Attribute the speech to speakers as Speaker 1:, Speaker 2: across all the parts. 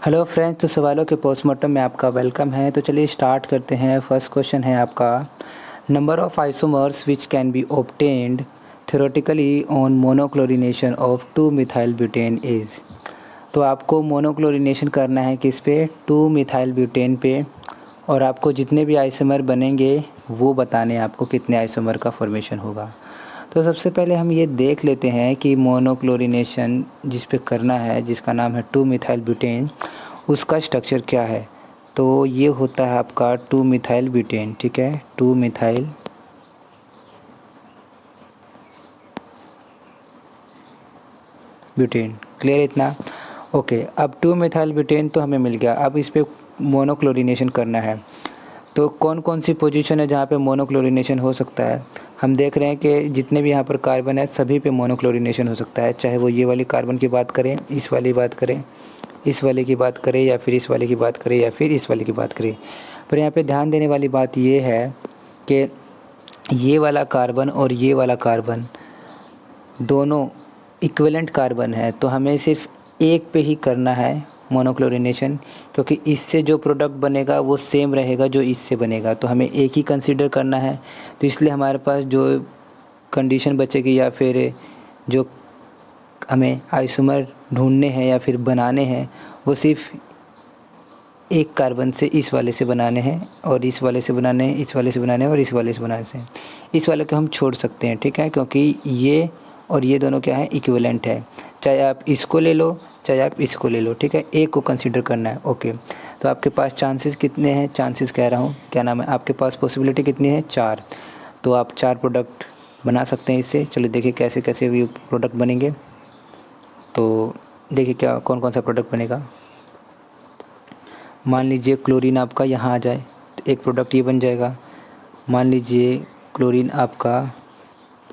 Speaker 1: Hello friends, तो सवालों के पोस्टमार्टम में आपका वेलकम है। तो चलिए स्टार्ट करते हैं। फर्स्ट क्वेश्चन है आपका, number of isomers which can be obtained theoretically on monochlorination of 2 methyl butane is. तो आपको मोनोक्लोरिनेशन करना है किस पे, 2 मिथाइल ब्यूटेन पे, और आपको जितने भी आइसोमर बनेंगे वो बताने हैं आपको कितने आइसोमर का फॉर्मेशन होगा। तो सबसे पहले हम ये देख लेते हैं कि मोनोक्लोरिनेशन जिस पे करना है, जिसका नाम है 2 मिथाइल ब्यूटेन, उसका स्ट्रक्चर क्या है। तो ये होता है आपका 2 मिथाइल ब्यूटेन, ठीक है, 2 मिथाइल ब्यूटेन। क्लियर इतना? ओके, अब 2 मिथाइल ब्यूटेन तो हमें मिल गया। अब इस पे मोनोक्लोरिनेशन करना है। तो कौन कौन सी पोजीशन है जहाँ पे मोनोक्लोरिनेशन हो सकता है। हम देख रहे हैं कि जितने भी यहाँ पर कार्बन है सभी पे मोनोक्लोरिनेशन हो सकता है, चाहे वो ये वाली कार्बन की बात करें, इस वाली बात करें, इस वाले की बात करें, या फिर इस वाले की बात करें, या फिर इस वाले की बात करें। पर यहाँ पे ध्यान देने वाली बात ये है कि ये वाला कार्बन और ये वाला कार्बन दोनों इक्विवेलेंट कार्बन है, तो हमें सिर्फ एक पे ही करना है मोनोक्लोरिनेशन, क्योंकि इससे जो प्रोडक्ट बनेगा वो सेम रहेगा जो इससे बनेगा, तो हमें एक ही कंसीडर करना है। तो इसलिए हमारे पास जो कंडीशन बचेगी या फिर जो हमें आइसोमर ढूंढने हैं या फिर बनाने हैं वो सिर्फ एक कार्बन से इस वाले से बनाने हैं, और इस वाले से बनाने हैं, इस वाले से बनाने हैं, और इस वाले से बनाने से। इस वाले को हम छोड़ सकते हैं, ठीक है, क्योंकि ये और ये दोनों क्या है, इक्विवेलेंट है। चाहे आप इसको ले लो चाहे आप इसको ले लो, ठीक है, एक को कंसीडर करना है। ओके, तो आपके पास चांसेस कितने हैं, चांसेस कह रहा हूँ, क्या नाम है, आपके पास पॉसिबिलिटी कितनी है, 4। तो आप 4 प्रोडक्ट बना सकते हैं इससे। चलिए देखिए कैसे कैसे भी प्रोडक्ट बनेंगे। तो देखिए क्या कौन कौन सा प्रोडक्ट बनेगा। मान लीजिए क्लोरीन आपका यहाँ आ जाए तो एक प्रोडक्ट ये बन जाएगा। मान लीजिए क्लोरीन आपका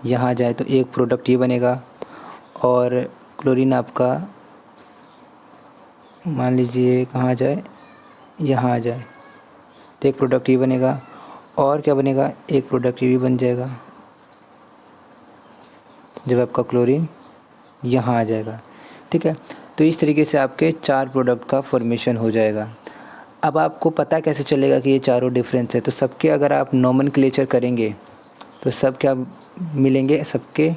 Speaker 1: यहाँ आ जाए तो एक प्रोडक्ट ये बनेगा, और क्लोरीन आपका मान लीजिए कहाँ आ जाए, यहाँ आ जाए तो एक प्रोडक्ट ये बनेगा, और क्या बनेगा, एक प्रोडक्ट ये भी बन जाएगा जब आपका क्लोरीन यहाँ आ जाएगा, ठीक है। तो इस तरीके से आपके 4 प्रोडक्ट का फॉर्मेशन हो जाएगा। अब आपको पता कैसे चलेगा कि ये चारों डिफरेंस है, तो सबके अगर आप नोमेनक्लेचर करेंगे तो सब क्या मिलेंगे, सबके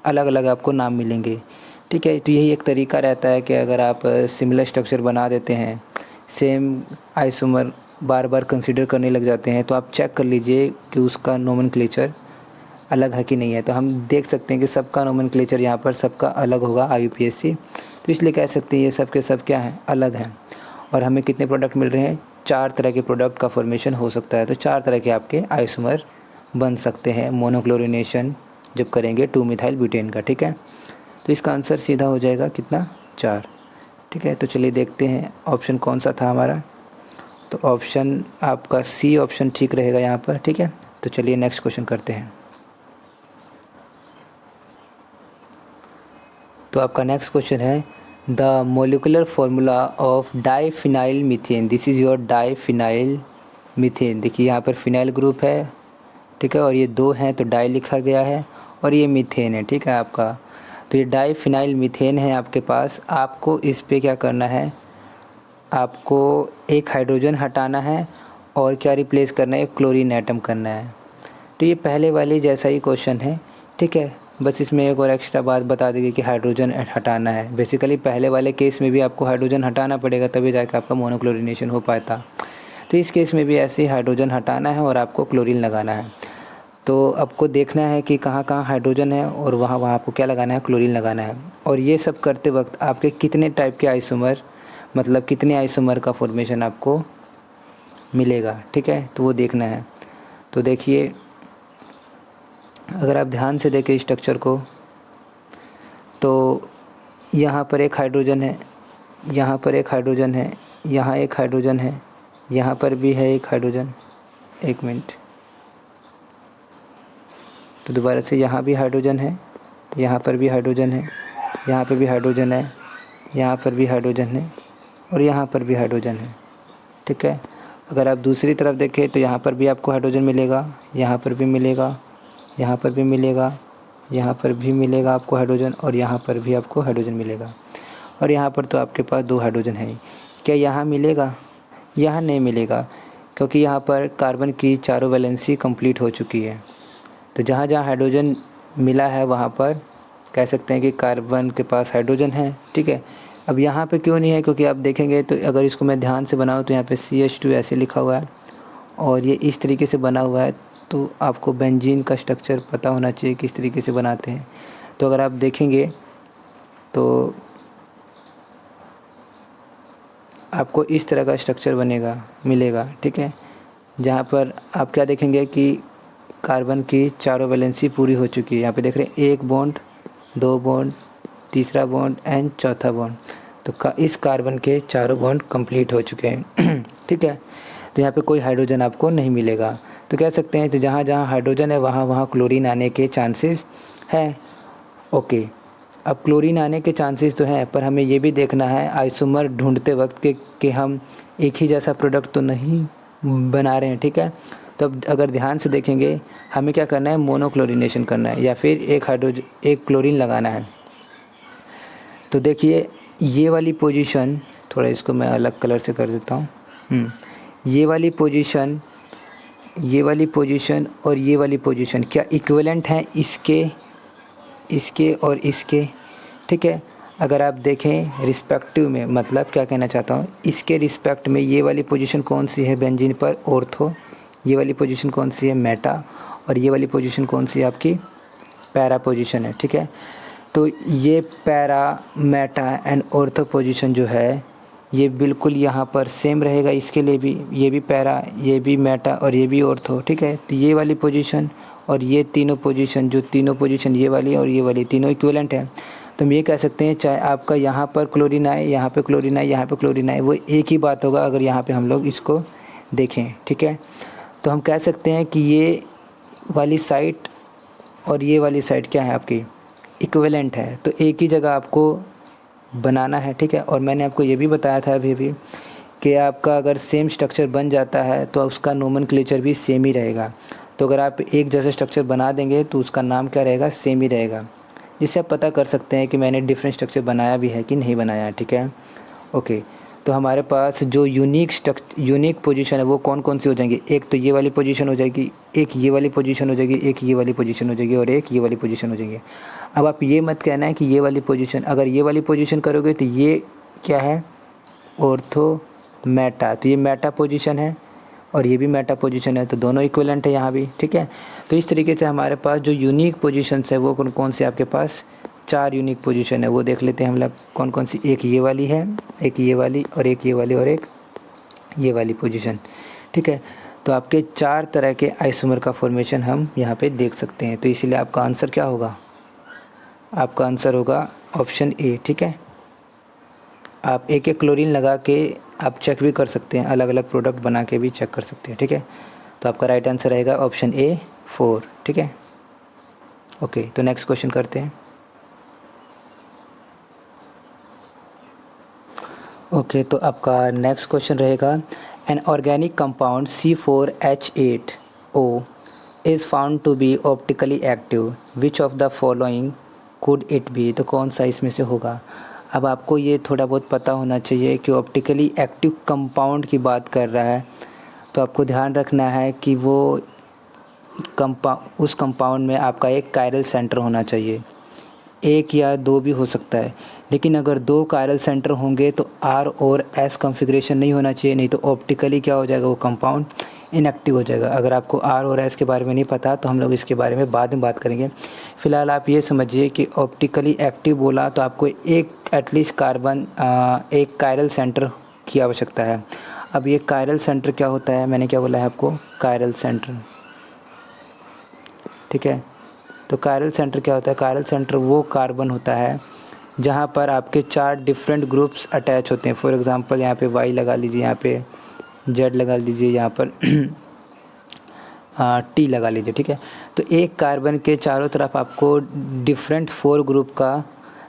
Speaker 1: अलग अलग आपको नाम मिलेंगे, ठीक है। तो यही एक तरीका रहता है कि अगर आप सिमिलर स्ट्रक्चर बना देते हैं, सेम आइसोमर बार बार कंसीडर करने लग जाते हैं, तो आप चेक कर लीजिए कि उसका नोमेनक्लेचर अलग है कि नहीं है। तो हम देख सकते हैं कि सबका नोमेनक्लेचर यहाँ पर सबका अलग होगा IUPAC, तो इसलिए कह सकते हैं ये सब के सब क्या हैं, अलग हैं। और हमें कितने प्रोडक्ट मिल रहे हैं, 4 तरह के प्रोडक्ट का फॉर्मेशन हो सकता है। तो 4 तरह के आपके आइसोमर बन सकते हैं मोनोक्लोरिनेशन जब करेंगे 2 मिथाइल ब्यूटेन का, ठीक है। तो इसका आंसर सीधा हो जाएगा कितना, 4, ठीक है। तो चलिए देखते हैं ऑप्शन कौन सा था हमारा। तो ऑप्शन आपका C ऑप्शन ठीक रहेगा यहाँ पर, ठीक है। तो चलिए नेक्स्ट क्वेश्चन करते हैं। तो आपका नेक्स्ट क्वेश्चन है, the molecular formula of diphenyl methane. This is your diphenyl methane. देखिए यहाँ पर फिनाइल ग्रुप है, ठीक है, और ये 2 हैं तो डाई लिखा गया है, और ये मीथेन है, ठीक है आपका। तो ये डाईफिनाइल मीथेन है आपके पास। आपको इस पे क्या करना है, आपको एक हाइड्रोजन हटाना है और क्या रिप्लेस करना है, क्लोरीन एटम करना है। तो ये पहले वाले जैसा ही क्वेश्चन है, ठीक है, बस इसमें एक और एक्स्ट्रा बात बता देंगे कि हाइड्रोजन हटाना है। बेसिकली पहले वाले केस में भी आपको हाइड्रोजन हटाना पड़ेगा तभी जाकर आपका मोनोक्लोरिनेशन हो पाता। तो इस केस में भी ऐसे ही हाइड्रोजन हटाना है और आपको क्लोरीन लगाना है। तो आपको देखना है कि कहाँ कहाँ हाइड्रोजन है और वहाँ वहाँ आपको क्या लगाना है, क्लोरीन लगाना है। और ये सब करते वक्त आपके कितने टाइप के आइसोमर, मतलब कितने आइसोमर का फॉर्मेशन आपको मिलेगा, ठीक है, तो वो देखना है। तो देखिए अगर आप ध्यान से देखें स्ट्रक्चर को, तो यहाँ पर एक हाइड्रोजन है, यहाँ पर एक हाइड्रोजन है, यहाँ एक हाइड्रोजन है, यहाँ पर भी है एक हाइड्रोजन। एक मिनट, तो दोबारा से यहाँ भी हाइड्रोजन है, यहाँ पर भी हाइड्रोजन है, यहाँ पर भी हाइड्रोजन है, यहाँ पर भी हाइड्रोजन है, और यहाँ पर भी हाइड्रोजन है, ठीक है। अगर आप दूसरी तरफ देखें तो यहाँ पर भी आपको हाइड्रोजन मिलेगा, यहाँ पर भी मिलेगा, यहाँ पर भी मिलेगा, यहाँ पर भी मिलेगा आपको हाइड्रोजन, और यहाँ पर भी आपको हाइड्रोजन मिलेगा। और यहाँ पर तो आपके पास 2 हाइड्रोजन है। क्या यहाँ मिलेगा? यहाँ नहीं मिलेगा, क्योंकि यहाँ पर कार्बन की चारों वैलेंसी कंप्लीट हो चुकी है। तो जहाँ जहाँ हाइड्रोजन मिला है वहाँ पर कह सकते हैं कि कार्बन के पास हाइड्रोजन है, ठीक है। अब यहाँ पे क्यों नहीं है? क्योंकि आप देखेंगे तो अगर इसको मैं ध्यान से बनाऊँ तो यहाँ पे CH2 ऐसे लिखा हुआ है और ये इस तरीके से बना हुआ है। तो आपको बेंजीन का स्ट्रक्चर पता होना चाहिए किस तरीके से बनाते हैं। तो अगर आप देखेंगे तो आपको इस तरह का स्ट्रक्चर मिलेगा, ठीक है। जहाँ पर आप क्या देखेंगे कि कार्बन की चारों वैलेंसी पूरी हो चुकी है। यहाँ पे देख रहे हैं 1 बॉन्ड, 2 बॉन्ड, तीसरा बॉन्ड एंड चौथा बॉन्ड। तो इस कार्बन के चारों बॉन्ड कंप्लीट हो चुके हैं ठीक है। तो यहाँ पे कोई हाइड्रोजन आपको नहीं मिलेगा। तो कह सकते हैं कि जहाँ जहाँ हाइड्रोजन है वहाँ वहाँ क्लोरीन आने के चांसेस हैं। ओके, अब क्लोरीन आने के चांसेस तो हैं, पर हमें ये भी देखना है आइसोमर ढूंढते वक्त कि हम एक ही जैसा प्रोडक्ट तो नहीं बना रहे हैं, ठीक है। तो अब अगर ध्यान से देखेंगे हमें क्या करना है, मोनोक्लोरिनेशन करना है या फिर एक क्लोरीन लगाना है। तो देखिए ये वाली पोजीशन, थोड़ा इसको मैं अलग कलर से कर देता हूँ। ये वाली पोजीशन और ये वाली पोजीशन क्या इक्विवेलेंट हैं इसके और इसके, ठीक है। अगर आप देखें रिस्पेक्टिव में, मतलब क्या कहना चाहता हूँ, इसके रिस्पेक्ट में ये वाली पोजीशन कौन सी है बेंजीन पर, ऑर्थो। ये वाली पोजीशन कौन सी है, मेटा। और ये वाली पोजीशन कौन सी है आपकी, पैरा पोजीशन है, ठीक है। तो ये para, Meta and ortho position जो है ये बिल्कुल यहाँ पर सेम रहेगा इसके लिए भी। ये भी पैरा, ये भी मेटा और ये भी ऑर्थो, ठीक है। तो ये वाली पोजीशन और ये तीनों पोजीशन ये वाली और ये वाली तीनों इक्विवेलेंट है। तो हम ये कह सकते हैं चाहे आपका यहाँ पर क्लोरीन आए, यहाँ पे क्लोरीन आए, यहाँ पे क्लोरीन आए, वो एक ही बात होगा अगर यहाँ पे हम लोग इसको देखें, ठीक है। तो हम कह सकते हैं कि ये वाली साइट और ये वाली साइट क्या है आपकी, इक्विवेलेंट है। तो एक ही जगह आपको बनाना है, ठीक है। और मैंने आपको ये भी बताया था अभी भी कि आपका अगर सेम स्ट्रक्चर बन जाता है तो उसका नोमेनक्लेचर भी सेम ही रहेगा। तो अगर आप एक जैसा स्ट्रक्चर बना देंगे तो उसका नाम क्या रहेगा, सेम ही रहेगा, जिससे आप पता कर सकते हैं कि मैंने डिफरेंट स्ट्रक्चर बनाया भी है कि नहीं बनाया, ठीक है। ओके, तो हमारे पास जो यूनिक पोजीशन है वो कौन कौन सी हो जाएंगी, एक तो ये वाली पोजीशन हो जाएगी, एक ये वाली पोजीशन हो जाएगी, एक ये वाली पोजीशन हो जाएगी और एक ये वाली पोजीशन हो जाएगी। अब आप ये मत कहना है कि ये वाली पोजीशन, अगर ये वाली पोजीशन करोगे तो ये क्या है, ऑर्थो मेटा। तो ये मेटा पोजीशन है और ये भी मेटा पोजीशन है, तो दोनों इक्विवेलेंट है यहाँ भी, ठीक है। तो इस तरीके से हमारे पास जो यूनिक पोजीशंस है वो कौन कौन से आपके पास 4 यूनिक पोजीशन है, वो देख लेते हैं हम लोग कौन कौन सी। एक ये वाली है, एक ये वाली और एक ये वाली और एक ये वाली पोजीशन, ठीक है। तो आपके 4 तरह के आइसोमर का फॉर्मेशन हम यहाँ पे देख सकते हैं। तो इसीलिए आपका आंसर क्या होगा, आपका आंसर होगा ऑप्शन ए, ठीक है। आप एक एक क्लोरीन लगा के आप चेक भी कर सकते हैं, अलग अलग प्रोडक्ट बना के भी चेक कर सकते हैं, ठीक है। तो आपका राइट आंसर रहेगा ऑप्शन ए 4, ठीक है। ओके, तो नेक्स्ट क्वेश्चन करते हैं। ओके, तो आपका नेक्स्ट क्वेश्चन रहेगा, an organic compound C4H8O is found to be optically active, which of the following could it be. तो कौन सा इसमें से होगा। अब आपको ये थोड़ा बहुत पता होना चाहिए कि ऑप्टिकली एक्टिव कंपाउंड की बात कर रहा है, तो आपको ध्यान रखना है कि वो उस कंपाउंड में आपका एक कायरल सेंटर होना चाहिए, एक या 2 भी हो सकता है। लेकिन अगर 2 कायरल सेंटर होंगे तो R और S कॉन्फ़िगरेशन नहीं होना चाहिए, नहीं तो ऑप्टिकली क्या हो जाएगा, वो कंपाउंड इनएक्टिव हो जाएगा। अगर आपको R और S के बारे में नहीं पता तो हम लोग इसके बारे में बाद में बात करेंगे। फ़िलहाल आप ये समझिए कि ऑप्टिकली एक्टिव बोला तो आपको एक एटलीस्ट एक कायरल सेंटर की आवश्यकता है। अब ये कायरल सेंटर क्या होता है, मैंने क्या बोला है आपको, कायरल सेंटर, ठीक है। तो कायरल सेंटर क्या होता है, कायरल सेंटर वो कार्बन होता है जहाँ पर आपके 4 डिफरेंट ग्रुप्स अटैच होते हैं। फॉर एग्जांपल यहाँ पे Y लगा लीजिए, यहाँ पे Z लगा लीजिए, यहाँ पर T लगा लीजिए, ठीक है। तो एक कार्बन के चारों तरफ आपको डिफरेंट 4 ग्रुप का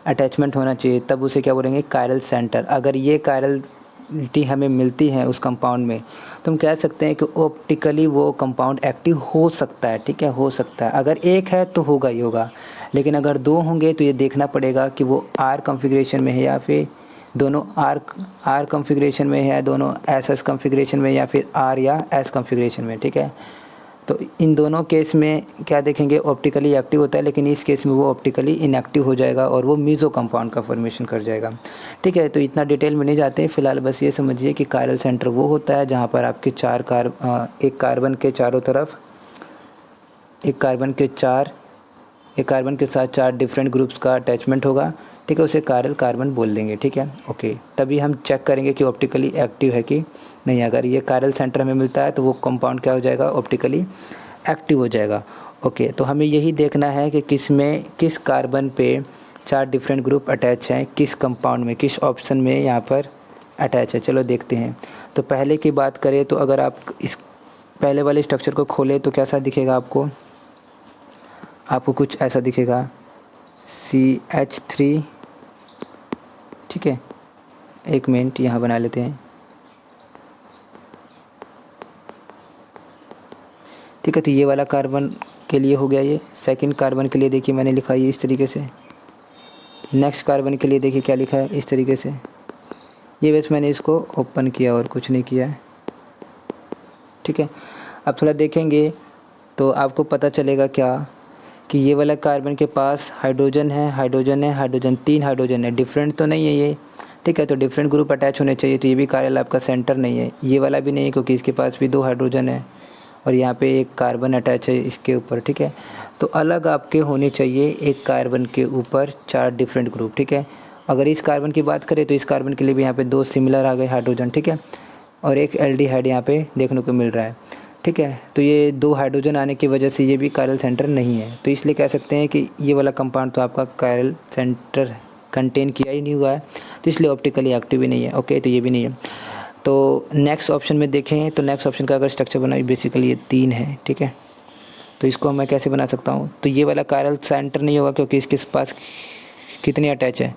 Speaker 1: अटैचमेंट होना चाहिए, तब उसे क्या बोलेंगे, कायरल सेंटर। अगर ये कायरलिटी हमें मिलती है उस कंपाउंड में तो हम कह सकते हैं कि ऑप्टिकली वो कंपाउंड एक्टिव हो सकता है, ठीक है, हो सकता है। अगर एक है तो होगा ही होगा, लेकिन अगर 2 होंगे तो ये देखना पड़ेगा कि वो R कॉन्फ़िगरेशन में है या फिर दोनों आर कॉन्फ़िगरेशन में है, दोनों एस कॉन्फ़िगरेशन में, या फिर आर या एस कॉन्फ़िगरेशन में, ठीक है। तो इन दोनों केस में क्या देखेंगे, ऑप्टिकली एक्टिव होता है, लेकिन इस केस में वो ऑप्टिकली इनएक्टिव हो जाएगा और वो मीज़ो कंपाउंड का फॉर्मेशन कर जाएगा, ठीक है। तो इतना डिटेल में नहीं जाते हैं, फ़िलहाल बस ये समझिए कि कायरल सेंटर वो होता है जहाँ पर आपके एक कार्बन के चारों तरफ एक कार्बन के साथ 4 डिफरेंट ग्रुप्स का अटैचमेंट होगा, ठीक है। उसे कायरल कार्बन बोल देंगे, ठीक है, ओके। तभी हम चेक करेंगे कि ऑप्टिकली एक्टिव है कि नहीं। अगर ये कायरल सेंटर हमें मिलता है तो वो कंपाउंड क्या हो जाएगा, ऑप्टिकली एक्टिव हो जाएगा, ओके। तो हमें यही देखना है कि किस कार्बन पे 4 डिफरेंट ग्रुप अटैच हैं, किस कंपाउंड में, किस ऑप्शन में यहाँ पर अटैच है। चलो देखते हैं। तो पहले की बात करें तो अगर आप इस पहले वाले स्ट्रक्चर को खोलें तो कैसा दिखेगा आपको कुछ ऐसा दिखेगा, CH3, ठीक है। एक मिनट यहाँ बना लेते हैं, ठीक है। तो ये वाला कार्बन के लिए हो गया। ये सेकंड कार्बन के लिए देखिए मैंने लिखा है इस तरीके से। नेक्स्ट कार्बन के लिए देखिए क्या लिखा है, इस तरीके से। ये बस मैंने इसको ओपन किया और कुछ नहीं किया है, ठीक है। अब थोड़ा देखेंगे तो आपको पता चलेगा क्या कि ये वाला कार्बन के पास हाइड्रोजन है, हाइड्रोजन 3 हाइड्रोजन है, डिफरेंट तो नहीं है ये, ठीक है। तो डिफरेंट ग्रुप अटैच होने चाहिए, तो ये भी कायरल आपका सेंटर नहीं है। ये वाला भी नहीं है क्योंकि इसके पास भी 2 हाइड्रोजन है और यहाँ पे एक कार्बन अटैच है इसके ऊपर, ठीक है। तो अलग आपके होने चाहिए एक कार्बन के ऊपर 4 डिफरेंट ग्रुप, ठीक है। अगर इस कार्बन की बात करें तो इस कार्बन के लिए भी यहाँ पे 2 सिमिलर आ गए हाइड्रोजन, ठीक है, और एक एल्डिहाइड यहाँ पे देखने को मिल रहा है, ठीक है। तो ये 2 हाइड्रोजन आने की वजह से ये भी कायरल सेंटर नहीं है। तो इसलिए कह सकते हैं कि ये वाला कंपाउंड तो आपका कायरल सेंटर कंटेन किया ही नहीं हुआ है, तो इसलिए ऑप्टिकली एक्टिव ही नहीं है, ओके। तो ये भी नहीं है। तो नेक्स्ट ऑप्शन में देखें तो नेक्स्ट ऑप्शन का अगर स्ट्रक्चर बनाए बेसिकली ये 3 है, ठीक है। तो इसको मैं कैसे बना सकता हूँ, तो ये वाला कायरल सेंटर नहीं होगा क्योंकि इसके पास कितने अटैच है,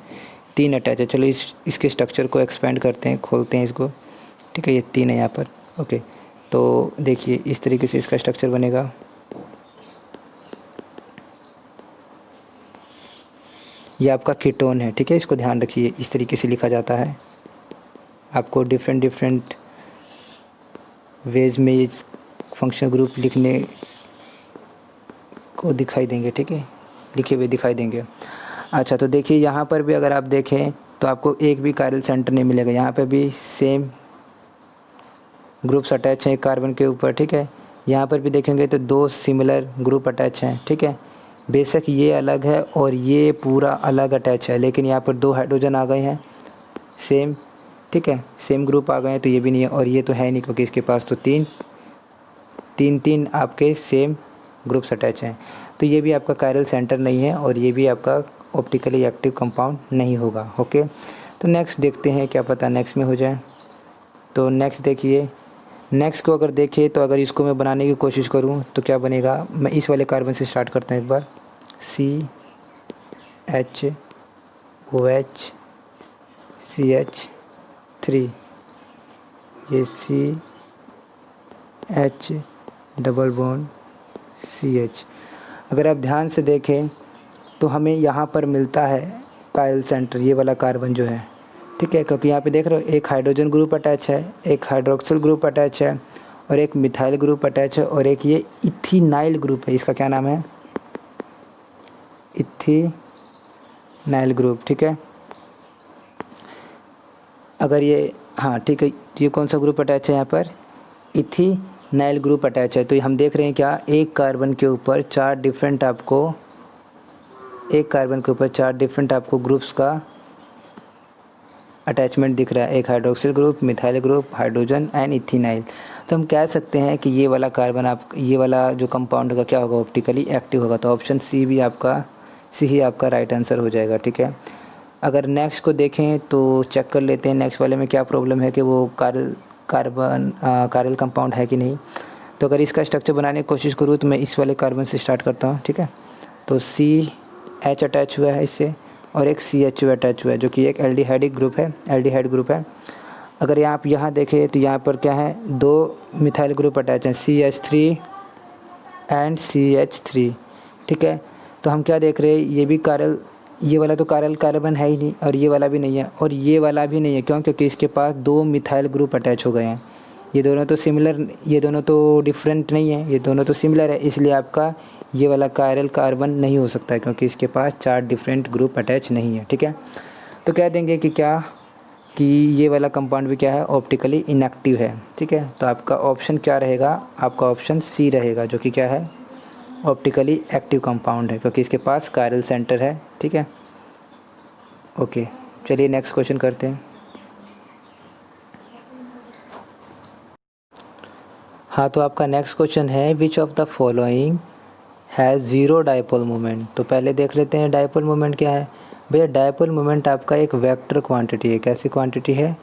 Speaker 1: 3 अटैच है। चलो इसके स्ट्रक्चर को एक्सपेंड करते हैं, खोलते हैं इसको, ठीक है। ये 3 है यहाँ पर, ओके। तो देखिए इस तरीके से इसका स्ट्रक्चर बनेगा। ये आपका कीटोन है, ठीक है, इसको ध्यान रखिए, इस तरीके से लिखा जाता है। आपको डिफरेंट वेज में ये फंक्शनल ग्रुप लिखने को दिखाई देंगे, ठीक है, लिखे हुए दिखाई देंगे। अच्छा, तो देखिए यहाँ पर भी अगर आप देखें तो आपको एक भी कायरल सेंटर नहीं मिलेगा। यहाँ पे भी सेम ग्रुप्स अटैच हैं कार्बन के ऊपर, ठीक है। यहाँ पर भी देखेंगे तो 2 सिमिलर ग्रुप अटैच हैं, ठीक है। बेशक ये अलग है और ये पूरा अलग अटैच है, लेकिन यहाँ पर 2 हाइड्रोजन आ गए हैं सेम, ठीक है, सेम ग्रुप आ गए हैं। तो ये भी नहीं है और ये तो है नहीं क्योंकि इसके पास तो तीन आपके सेम ग्रुप्स अटैच हैं। तो ये भी आपका कायरल सेंटर नहीं है और ये भी आपका ऑप्टिकली एक्टिव कंपाउंड नहीं होगा, ओके। तो नेक्स्ट देखते हैं, क्या पता नेक्स्ट में हो जाए। तो नेक्स्ट देखिए, नेक्स्ट को अगर देखें तो अगर इसको मैं बनाने की कोशिश करूं तो क्या बनेगा। मैं इस वाले कार्बन से स्टार्ट करता हूं एक बार, CHOH CH3, ये CH डबल बॉन्ड CH। अगर आप ध्यान से देखें तो हमें यहाँ पर मिलता है कायरल सेंटर, ये वाला कार्बन जो है, ठीक है, क्योंकि यहाँ पे देख रहे हो एक हाइड्रोजन ग्रुप अटैच है, एक हाइड्रोक्सिल ग्रुप अटैच है और एक मिथाइल ग्रुप अटैच है और एक ये इथिनाइल ग्रुप है। इसका क्या नाम है, इथिनाइल ग्रुप, ठीक है। अगर ये, हाँ ठीक है, ये कौन सा ग्रुप अटैच है यहाँ पर, इथिनाइल ग्रुप अटैच है। तो हम देख रहे हैं क्या, एक कार्बन के ऊपर 4 डिफरेंट आपको ग्रुप्स का अटैचमेंट दिख रहा है। एक hydroxyl group, methyl group, hydrogen and ethynyl. तो हम कह सकते हैं कि ये वाला कार्बन ये वाला जो कंपाउंड होगा क्या होगा, ऑप्टिकली एक्टिव होगा। तो ऑप्शन सी ही आपका राइट आंसर हो जाएगा, ठीक है। अगर नेक्स्ट को देखें तो चेक कर लेते हैं नेक्स्ट वाले में क्या प्रॉब्लम है कि वो कायरल कंपाउंड है कि नहीं। तो अगर इसका स्ट्रक्चर बनाने की कोशिश करूँ तो मैं इस वाले कार्बन से स्टार्ट करता हूँ, ठीक है। तो CH अटैच हुआ है इससे और एक CH अटैच हुआ है जो कि एक एल्डिहाइड ग्रुप है। अगर आप यहाँ देखें तो यहाँ पर क्या है, 2 मिथाइल ग्रुप अटैच हैं, CH3 एंड CH3, ठीक है। तो हम क्या देख रहे हैं, ये वाला तो कायरल कार्बन है ही नहीं, और ये वाला भी नहीं है, और ये वाला भी नहीं है। क्यों? क्योंकि इसके पास 2 मिथाइल ग्रुप अटैच हो गए हैं। ये दोनों तो सिमिलर, ये दोनों तो डिफरेंट नहीं है, ये दोनों तो सिमिलर है, इसलिए आपका ये वाला कायरल कार्बन नहीं हो सकता है, क्योंकि इसके पास 4 डिफरेंट ग्रुप अटैच नहीं है। ठीक है, तो कह देंगे कि क्या, कि ये वाला कंपाउंड भी क्या है, ऑप्टिकली इनएक्टिव है। ठीक है, तो आपका ऑप्शन क्या रहेगा, आपका ऑप्शन सी रहेगा, जो कि क्या है, ऑप्टिकली एक्टिव कंपाउंड है, क्योंकि इसके पास कायरल सेंटर है। ठीक है, ओके, चलिए नेक्स्ट क्वेश्चन करते हैं। हाँ, तो आपका नेक्स्ट क्वेश्चन है, विच of the following has zero dipole moment. तो पहले देख लेते हैं डायपोल मोमेंट क्या है। भैया डायपोल मोमेंट आपका एक वेक्टर क्वांटिटी है। कैसी क्वांटिटी है?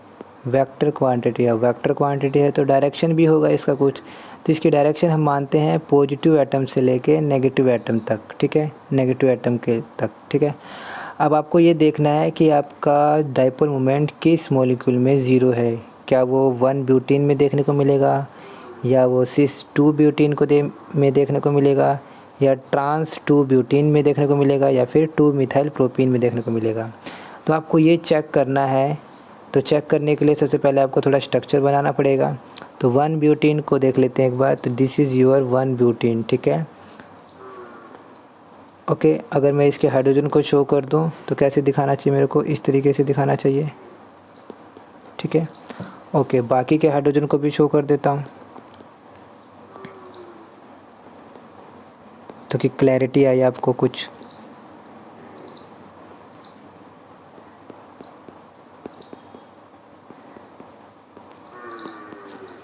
Speaker 1: वेक्टर क्वांटिटी है। वेक्टर क्वांटिटी है तो डायरेक्शन भी होगा इसका कुछ। तो इसकी डायरेक्शन हम मानते हैं पॉजिटिव एटम से लेके नेगेटिव एटम तक। ठीक है, नेगेटिव एटम के तक। ठीक है, अब आपको ये देखना है कि आपका डायपोल मोमेंट किस मॉलिक्यूल में ज़ीरो है। क्या वो 1 ब्यूटीन में देखने को मिलेगा, या वो सिस 2 ब्यूटीन को में देखने को मिलेगा, या ट्रांस 2 ब्यूटीन में देखने को मिलेगा, या फिर 2 मिथाइल प्रोपीन में देखने को मिलेगा। तो आपको ये चेक करना है। तो चेक करने के लिए सबसे पहले आपको थोड़ा स्ट्रक्चर बनाना पड़ेगा। तो 1 ब्यूटीन को देख लेते हैं एक बार। तो दिस इज़ योर 1 ब्यूटीन। ठीक है, ओके, अगर मैं इसके हाइड्रोजन को शो कर दूं तो कैसे दिखाना चाहिए मेरे को? इस तरीके से दिखाना चाहिए। ठीक है, ओके, बाकी के हाइड्रोजन को भी शो कर देता हूँ तो कि क्लैरिटी आए आपको कुछ।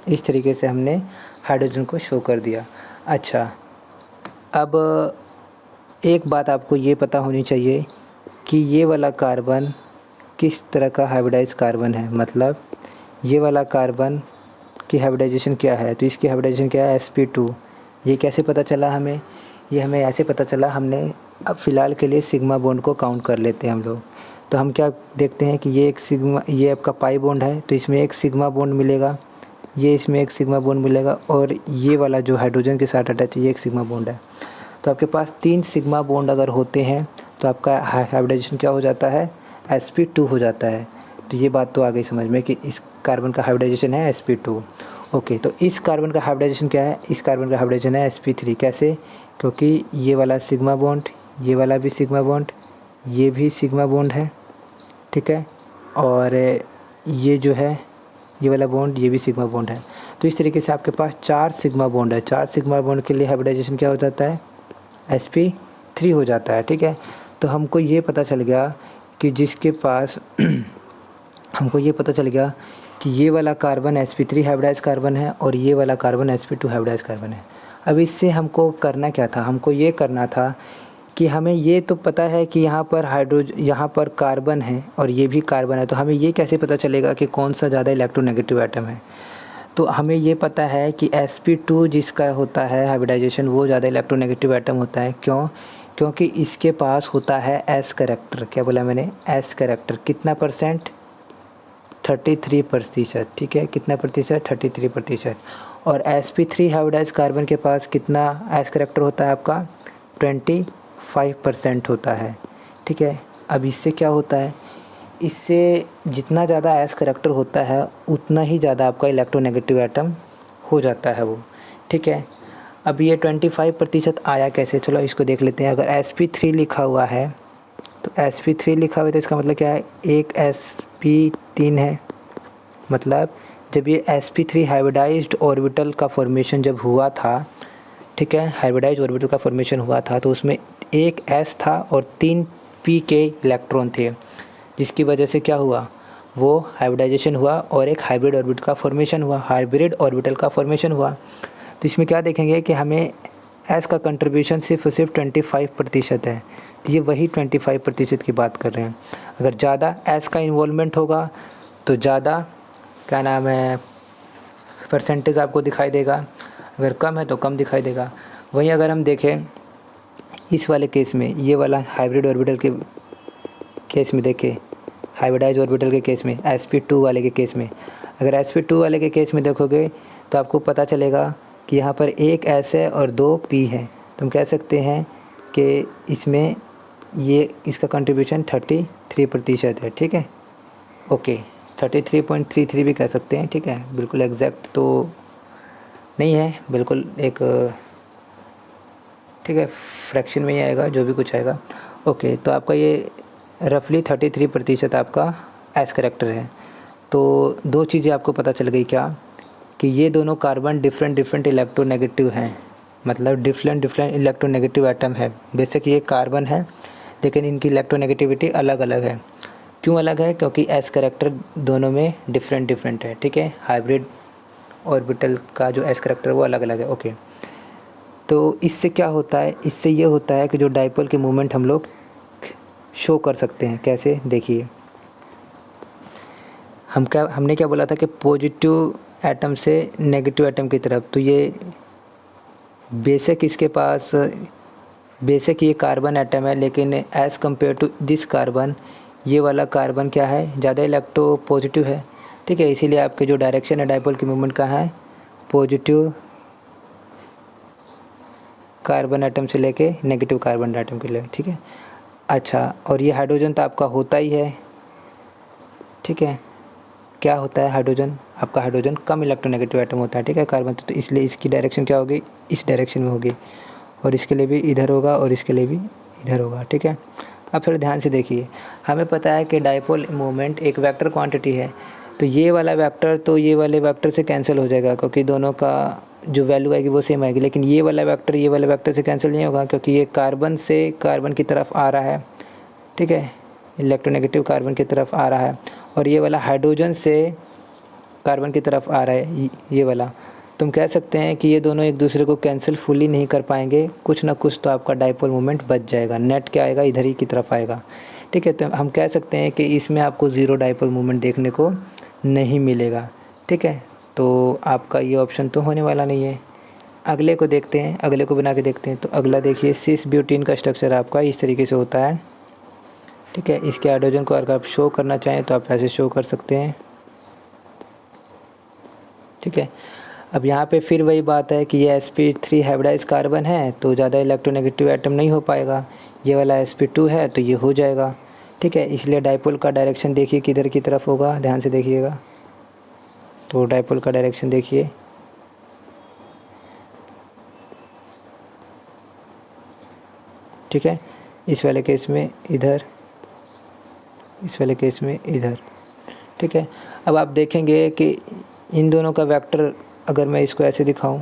Speaker 1: इस तरीके से हमने हाइड्रोजन को शो कर दिया। अच्छा, अब एक बात आपको ये पता होनी चाहिए कि ये वाला कार्बन किस तरह का हाइब्रिडाइज कार्बन है। मतलब ये वाला कार्बन की हाइब्रिडाइजेशन क्या है। तो इसकी हाइब्रिडाइजेशन क्या है? sp2। ये कैसे पता चला हमें? ये हमें ऐसे पता चला, हमने अब फ़िलहाल के लिए सिग्मा बॉन्ड को काउंट कर लेते हैं हम लोग। तो हम क्या देखते हैं कि ये एक सिग्मा, ये आपका पाई बॉन्ड है, तो इसमें एक सिग्मा बॉन्ड मिलेगा, ये इसमें एक सिग्मा बॉन्ड मिलेगा, और ये वाला जो हाइड्रोजन के साथ अटैच है ये एक सिग्मा बॉन्ड है। तो आपके पास 3 सिग्मा बॉन्ड अगर होते हैं तो आपका हाइब्रिडाइजेशन क्या हो जाता है? sp2 हो जाता है। तो ये बात तो आ गई समझ में कि इस कार्बन का हाइब्रिडाइजेशन है sp2। ओके, तो इस कार्बन का हाइब्रिडाइजेशन क्या है? इस कार्बन का हाइब्रिडाइजेशन है sp3। कैसे? क्योंकि ये वाला सिग्मा बॉन्ड, ये वाला भी सिग्मा बॉन्ड, ये भी सिग्मा बॉन्ड है। ठीक है, और ये जो है ये वाला बॉन्ड, ये भी सिग्मा बॉन्ड है। तो इस तरीके से आपके पास 4 सिग्मा बॉन्ड है। 4 सिग्मा बॉन्ड के लिए हाइब्रिडाइजेशन क्या हो जाता है? sp3 हो जाता है। ठीक है, तो हमको ये पता चल गया कि जिसके पास हमको ये पता चल गया कि ये वाला कार्बन sp3 हाइब्रिडाइज कार्बन है, और ये वाला कार्बन sp2 हाइब्रिडाइज कार्बन है। अब इससे हमको करना क्या था? हमको ये करना था कि हमें ये तो पता है कि यहाँ पर कार्बन है और ये भी कार्बन है, तो हमें ये कैसे पता चलेगा कि कौन सा ज़्यादा इलेक्ट्रोनेगेटिव एटम है? तो हमें ये पता है कि sp2 जिसका होता है हाइब्रिडाइजेशन वो ज़्यादा इलेक्ट्रोनेगेटिव एटम होता है। क्यों? क्योंकि इसके पास होता है s कैरेक्टर। क्या बोला मैंने? s character. कितना परसेंट? 33%। ठीक है, कितना प्रतिशत? 33%। और sp3 हाइब्रिडाइज कार्बन के पास कितना s कैरेक्टर होता है आपका? 25% होता है। ठीक है, अब इससे क्या होता है? इससे जितना ज़्यादा s कैरेक्टर होता है उतना ही ज़्यादा आपका इलेक्ट्रोनेगेटिव एटम हो जाता है वो। ठीक है, अब ये 25% आया कैसे? चलो इसको देख लेते हैं। अगर sp3 लिखा हुआ है तो sp3 लिखा हुआ है तो इसका मतलब क्या है? एक sp3 है। मतलब जब ये sp3 हाइब्रिडाइज्ड ऑर्बिटल का फॉर्मेशन जब हुआ था, ठीक है, हाइब्रिडाइज्ड ऑर्बिटल का फॉर्मेशन हुआ था, तो उसमें एक s था और 3 p के इलेक्ट्रॉन थे, जिसकी वजह से क्या हुआ? वो हाइब्रिडाइजेशन हुआ और एक हाइब्रिड ऑर्बिटल का फॉर्मेशन हुआ। हाइब्रिड ऑर्बिटल का फॉर्मेशन हुआ तो इसमें क्या देखेंगे कि हमें s का कंट्रीब्यूशन सिर्फ और सिर्फ 25% है। तो ये वही 25% की बात कर रहे हैं। अगर ज़्यादा s का इन्वॉल्वमेंट होगा तो ज़्यादा क्या नाम है परसेंटेज आपको दिखाई देगा, अगर कम है तो कम दिखाई देगा। वहीं अगर हम देखें इस वाले केस में, ये वाला हाइब्रिड ऑर्बिटल के केस में देखें, हाइब्रिडाइज ऑर्बिटल के केस में, sp2 वाले के केस में, अगर sp2 वाले के केस में देखोगे तो आपको पता चलेगा कि यहाँ पर एक s है और 2 p है। तो हम कह सकते हैं कि इसमें ये इसका कंट्रीब्यूशन 33% है, ठीक है। ओके, 33.33 भी कह सकते हैं, ठीक है। बिल्कुल एग्जैक्ट तो नहीं है, बिल्कुल एक ठीक है फ्रैक्शन में ही आएगा जो भी कुछ आएगा। ओके, तो आपका ये रफली 33% आपका एस करेक्टर है। तो दो चीज़ें आपको पता चल गई क्या, कि ये दोनों कार्बन डिफरेंट डिफरेंट इलेक्ट्रोनेगेटिव हैं, मतलब डिफरेंट डिफरेंट इलेक्ट्रोनेगेटिव एटम है। बेशक ये कार्बन है लेकिन इनकी इलेक्ट्रोनेगेटिविटी अलग अलग है। क्यों अलग है? क्योंकि एस करेक्टर दोनों में डिफरेंट डिफरेंट है, ठीक है। हाइब्रिड ऑर्बिटल का जो एस करेक्टर वो अलग अलग है। ओके, तो इससे क्या होता है, इससे ये होता है कि जो डाइपोल के मूवमेंट हम लोग शो कर सकते हैं। कैसे? देखिए, हमने क्या बोला था कि पॉजिटिव एटम से नेगेटिव एटम की तरफ, तो ये बेशक इसके पास बेशक ये कार्बन एटम है, लेकिन as compared to this carbon, ये वाला कार्बन क्या है, ज़्यादा इलेक्ट्रो पॉजिटिव है, ठीक है। इसीलिए आपके जो डायरेक्शन है डाइपोल की मूवमेंट का है पॉजिटिव कार्बन एटम से लेके नेगेटिव कार्बन एटम के लिए, ठीक है। अच्छा, और ये हाइड्रोजन तो आपका होता ही है, ठीक है। क्या होता है हाइड्रोजन? आपका हाइड्रोजन कम इलेक्ट्रोनेगेटिव एटम होता है, ठीक है, कार्बन तो इसलिए इसकी डायरेक्शन क्या होगी, इस डायरेक्शन में होगी, और इसके लिए भी इधर होगा और इसके लिए भी इधर होगा, ठीक है। अब थोड़ा ध्यान से देखिए, हमें पता है कि डाइपोल मोमेंट एक वेक्टर क्वांटिटी है, तो ये वाला वेक्टर तो ये वाले वेक्टर से कैंसिल हो जाएगा, क्योंकि दोनों का जो वैल्यू आएगी वो सेम आएगी। लेकिन ये वाला वेक्टर ये वाले वेक्टर से कैंसिल नहीं होगा, क्योंकि ये कार्बन से कार्बन की तरफ आ रहा है, ठीक है, इलेक्ट्रोनेगेटिव कार्बन की तरफ आ रहा है, और ये वाला हाइड्रोजन से कार्बन की तरफ आ रहा है, ये वाला। तुम कह सकते हैं कि ये दोनों एक दूसरे को कैंसिल फुली नहीं कर पाएंगे, कुछ ना कुछ तो आपका डाइपोल मोमेंट बच जाएगा, नेट क्या आएगा, इधर ही की तरफ आएगा, ठीक है। तो हम कह सकते हैं कि इसमें आपको ज़ीरो डाइपोल मोमेंट देखने को नहीं मिलेगा, ठीक है। तो आपका ये ऑप्शन तो होने वाला नहीं है। अगले को देखते हैं, अगले को बना के देखते हैं। तो अगला देखिए, सिस ब्यूटीन का स्ट्रक्चर आपका इस तरीके से होता है, ठीक है। इसके हाइड्रोजन को अगर आप शो करना चाहें तो आप ऐसे शो कर सकते हैं, ठीक है। अब यहाँ पे फिर वही बात है कि ये sp3 हाइब्रिडाइज कार्बन है, तो ज़्यादा इलेक्ट्रोनेगेटिव एटम नहीं हो पाएगा। ये वाला sp2 है तो ये हो जाएगा, ठीक है। इसलिए डाइपोल का डायरेक्शन देखिए किधर की तरफ होगा, ध्यान से देखिएगा। तो डाइपोल का डायरेक्शन देखिए, ठीक है। इस वाले केस में इधर, इस वाले केस में इधर, ठीक है। अब आप देखेंगे कि इन दोनों का वेक्टर, अगर मैं इसको ऐसे दिखाऊं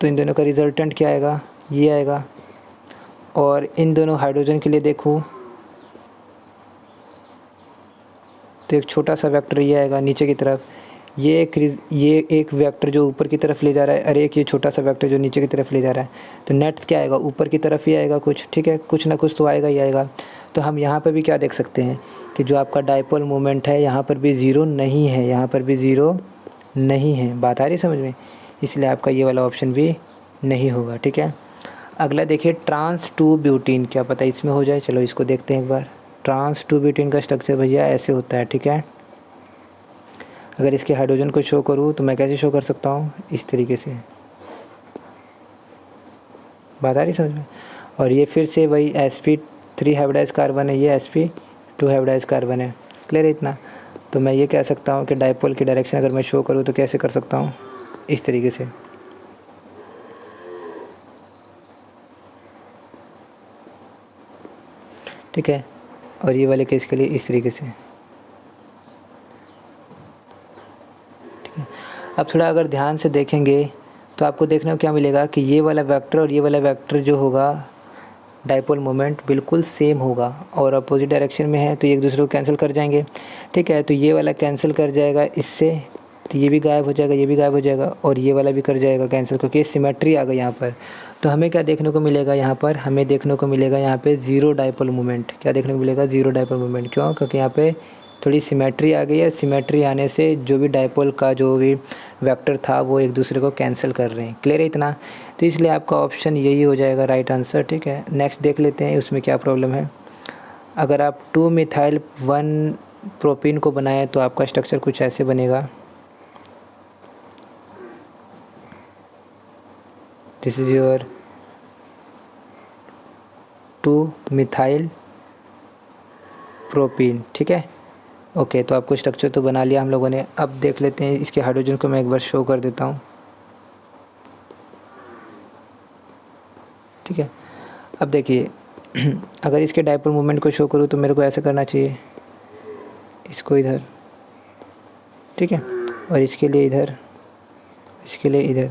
Speaker 1: तो इन दोनों का रिजल्टेंट क्या आएगा, ये आएगा। और इन दोनों हाइड्रोजन के लिए देखूं तो एक छोटा सा वेक्टर ये आएगा नीचे की तरफ, ये एक वेक्टर जो ऊपर की तरफ ले जा रहा है, और एक ये छोटा सा वेक्टर जो नीचे की तरफ ले जा रहा है। तो नेट क्या आएगा, ऊपर की तरफ ही आएगा कुछ, ठीक है, कुछ ना कुछ तो आएगा ही आएगा। तो हम यहाँ पर भी क्या देख सकते हैं कि जो आपका डाइपोल मोमेंट है यहाँ पर भी ज़ीरो नहीं है, यहाँ पर भी ज़ीरो नहीं है। बात आ रही समझ में? इसलिए आपका ये वाला ऑप्शन भी नहीं होगा, ठीक है। अगला देखिए, ट्रांस टू ब्यूटीन, क्या पता इसमें हो जाए। चलो इसको देखते हैं एक बार। ट्रांस टू ब्यूटीन का स्ट्रक्चर भैया ऐसे होता है, ठीक है। अगर इसके हाइड्रोजन को शो करूँ तो मैं कैसे शो कर सकता हूँ, इस तरीके से। बात आ रही समझ में? और ये फिर से वही sp3 हाइब्रिडाइज कार्बन है, ये sp2 हाइब्रिडाइज कार्बन है। क्लियर है इतना? तो मैं ये कह सकता हूँ कि डाइपोल की डायरेक्शन अगर मैं शो करूँ तो कैसे कर सकता हूँ, इस तरीके से, ठीक है। और ये वाले केस के लिए इस तरीके से, ठीक है। अब थोड़ा अगर ध्यान से देखेंगे तो आपको देखने को क्या मिलेगा कि ये वाला वेक्टर और ये वाला वेक्टर जो होगा, डाइपोल मोमेंट बिल्कुल सेम होगा, और अपोजिट डायरेक्शन में है तो ये एक दूसरे को कैंसिल कर जाएंगे, ठीक है। तो ये वाला कैंसिल कर जाएगा इससे, तो ये भी गायब हो जाएगा, ये भी गायब हो जाएगा, और ये वाला भी कर जाएगा कैंसिल, क्योंकि सिमेट्री आ गई यहाँ पर। तो हमें क्या देखने को मिलेगा यहाँ पर, हमें देखने को मिलेगा यहाँ पे ज़ीरो डाइपोल मोमेंट। क्या देखने को मिलेगा? Zero dipole moment. क्यों? क्योंकि यहाँ पे थोड़ी सिमेट्री आ गई है। सिमेट्री आने से जो भी डाइपोल का जो भी वेक्टर था वो एक दूसरे को कैंसिल कर रहे हैं। क्लियर है इतना? तो इसलिए आपका ऑप्शन यही हो जाएगा राइट आंसर, ठीक है। नेक्स्ट देख लेते हैं उसमें क्या प्रॉब्लम है। अगर आप 2 मिथाइल 1 प्रोपीन को बनाएं तो आपका स्ट्रक्चर कुछ ऐसे बनेगा। This is your two methyl propene, ठीक है। ओके, तो आपको स्ट्रक्चर तो बना लिया हम लोगों ने। अब देख लेते हैं इसके हाइड्रोजन को मैं एक बार शो कर देता हूँ, ठीक है। अब देखिए अगर इसके डायपोल मोमेंट को शो करूँ तो मेरे को ऐसे करना चाहिए, इसको इधर, ठीक है, और इसके लिए इधर, इसके लिए इधर।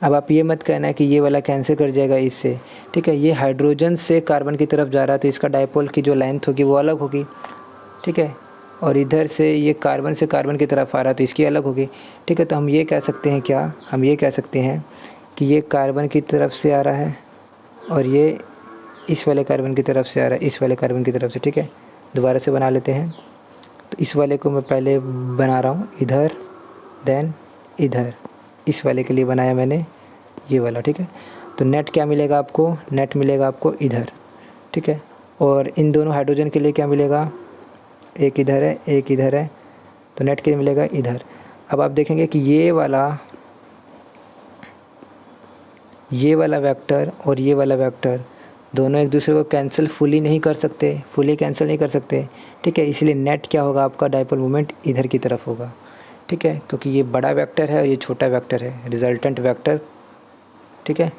Speaker 1: अब आप ये मत कहना कि ये वाला कैंसिल कर जाएगा इससे, ठीक है। ये हाइड्रोजन से कार्बन की तरफ जा रहा है तो इसका डायपोल की जो लेंथ होगी वो अलग होगी, ठीक है। और इधर से ये कार्बन से कार्बन की तरफ आ रहा है तो इसकी अलग होगी, ठीक है। तो हम ये कह सकते हैं, क्या हम ये कह सकते हैं कि ये कार्बन की तरफ से आ रहा है और ये इस वाले कार्बन की तरफ से आ रहा है, इस वाले कार्बन की तरफ से, ठीक है। दोबारा से बना लेते हैं। तो इस वाले को मैं पहले बना रहा हूँ इधर, देन इधर, इस वाले के लिए बनाया मैंने ये वाला, ठीक है। तो नेट क्या मिलेगा आपको, नेट मिलेगा आपको इधर, ठीक है। और इन दोनों हाइड्रोजन के लिए क्या मिलेगा, एक इधर है एक इधर है, तो नेट क्या मिलेगा इधर। अब आप देखेंगे कि ये वाला वेक्टर और ये वाला वेक्टर दोनों एक दूसरे को कैंसिल फुली नहीं कर सकते, फुली कैंसिल नहीं कर सकते, ठीक है। इसलिए नेट क्या होगा आपका, डायपोल मोमेंट इधर की तरफ होगा, ठीक है, क्योंकि ये बड़ा वेक्टर है और ये छोटा वेक्टर है, रिजल्टेंट वेक्टर, ठीक है।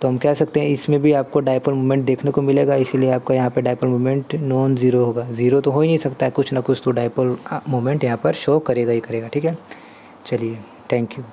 Speaker 1: तो हम कह सकते हैं इसमें भी आपको डायपोल मोमेंट देखने को मिलेगा, इसीलिए आपका यहाँ पे डायपोल मोमेंट नॉन ज़ीरो होगा। ज़ीरो तो हो ही नहीं सकता है, कुछ ना कुछ तो डायपोल मोमेंट यहाँ पर शो करेगा ही करेगा, ठीक है। चलिए, थैंक यू।